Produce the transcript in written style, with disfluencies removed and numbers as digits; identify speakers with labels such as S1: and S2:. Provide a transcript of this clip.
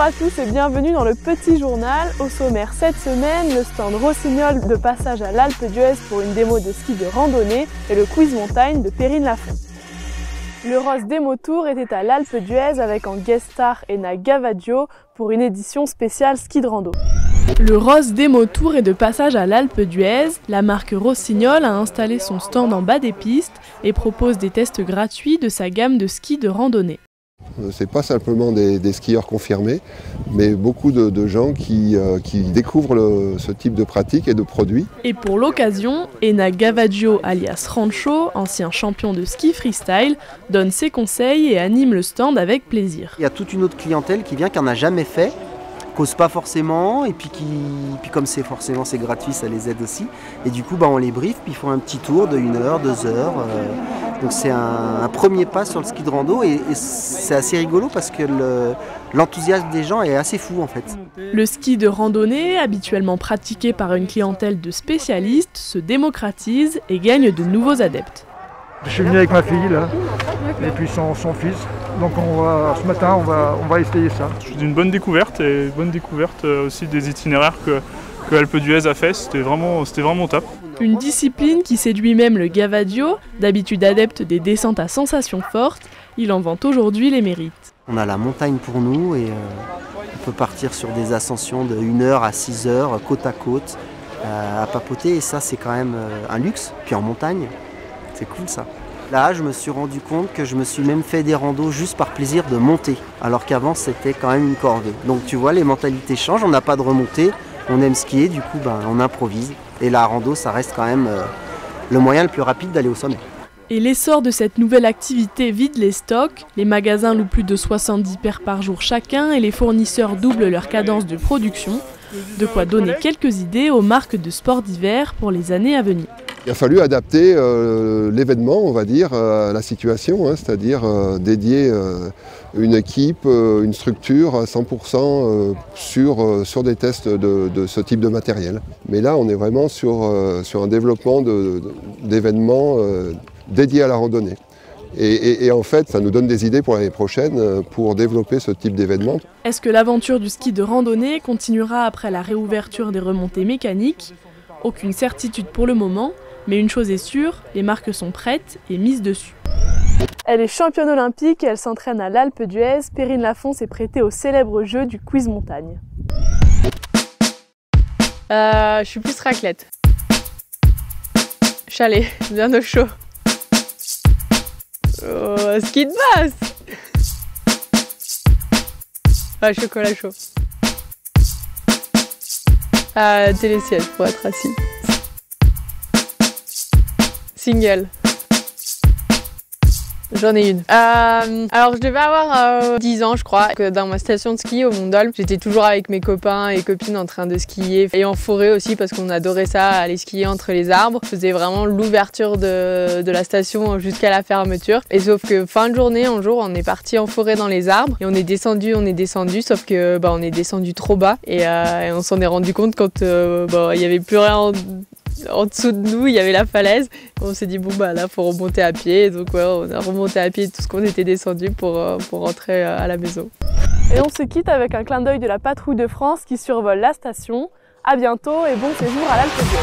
S1: à tous et bienvenue dans le Petit Journal. Au sommaire cette semaine, le stand Rossignol de passage à l'Alpe d'Huez pour une démo de ski de randonnée et le quiz montagne de Perrine Lafont. Le Ross Demo Tour était à l'Alpe d'Huez avec en guest star Ena Gavadio pour une édition spéciale ski de rando. Le Ross Demo Tour est de passage à l'Alpe d'Huez. La marque Rossignol a installé son stand en bas des pistes et propose des tests gratuits de sa gamme de skis de randonnée.
S2: C'est pas simplement des skieurs confirmés, mais beaucoup de gens qui découvrent ce type de pratique et de produits.
S1: Et pour l'occasion, Ena Gavadio alias Rancho, ancien champion de ski freestyle, donne ses conseils et anime le stand avec plaisir.
S3: Il y a toute une autre clientèle qui vient, qui n'en a jamais fait, cause pas forcément, et puis comme c'est gratuit, ça les aide aussi. Et du coup, on les briefe, puis ils font un petit tour de 1 heure, 2 heures. Donc c'est un premier pas sur le ski de rando, et c'est assez rigolo parce que l'enthousiasme des gens est assez fou en fait.
S1: Le ski de randonnée, habituellement pratiqué par une clientèle de spécialistes, se démocratise et gagne de nouveaux adeptes.
S4: Je suis venu avec ma fille là, et puis son fils. Donc ce matin, on va essayer ça.
S5: C'est une bonne découverte et aussi des itinéraires que Alpe d'Huez a fait. C'était vraiment top.
S1: Une discipline qui séduit même le Gavadio, d'habitude adepte des descentes à sensations fortes. Il en vante aujourd'hui les mérites.
S3: On a la montagne pour nous et on peut partir sur des ascensions de 1 heure à 6 heures, côte à côte, à papoter. Et ça, c'est quand même un luxe. Puis en montagne, c'est cool ça. Là, je me suis rendu compte que je me suis même fait des randos juste par plaisir de monter, alors qu'avant c'était quand même une corvée. Donc tu vois, les mentalités changent, on n'a pas de remontée, on aime skier, du coup on improvise. Et la rando, ça reste quand même le moyen le plus rapide d'aller au sommet.
S1: Et l'essor de cette nouvelle activité vide les stocks, les magasins louent plus de 70 paires par jour chacun et les fournisseurs doublent leur cadence de production, de quoi donner quelques idées aux marques de sport d'hiver pour les années à venir.
S2: Il a fallu adapter l'événement, on va dire, à la situation, c'est-à-dire dédier une équipe, une structure à 100% sur des tests de ce type de matériel. Mais là, on est vraiment sur un développement d'événements dédiés à la randonnée. Et en fait, ça nous donne des idées pour l'année prochaine pour développer ce type d'événement.
S1: Est-ce que l'aventure du ski de randonnée continuera après la réouverture des remontées mécaniques ? Aucune certitude pour le moment. Mais une chose est sûre, les marques sont prêtes et mises dessus. Elle est championne olympique et elle s'entraîne à l'Alpe d'Huez. Perrine Lafont s'est prêtée au célèbre jeu du quiz montagne.
S6: Je suis plus raclette. Chalet, bien au chaud. Ski de base. Chocolat chaud. Télésiège pour être assis. Single. J'en ai une. Alors je devais avoir 10 ans je crois, que dans ma station de ski au Mont d'Olme, j'étais toujours avec mes copains et copines en train de skier et en forêt aussi parce qu'on adorait ça, aller skier entre les arbres. Je faisais vraiment l'ouverture de la station jusqu'à la fermeture. Et sauf que fin de journée, un jour, on est parti en forêt dans les arbres et on est descendu, sauf que on est descendu trop bas et on s'en est rendu compte quand il y avait plus rien en dessous de nous, il y avait la falaise. On s'est dit là faut remonter à pied. Donc on a remonté à pied tout ce qu'on était descendu pour rentrer à la maison.
S1: Et on se quitte avec un clin d'œil de la patrouille de France qui survole la station. À bientôt et bon séjour à l'Alpe d'Huez.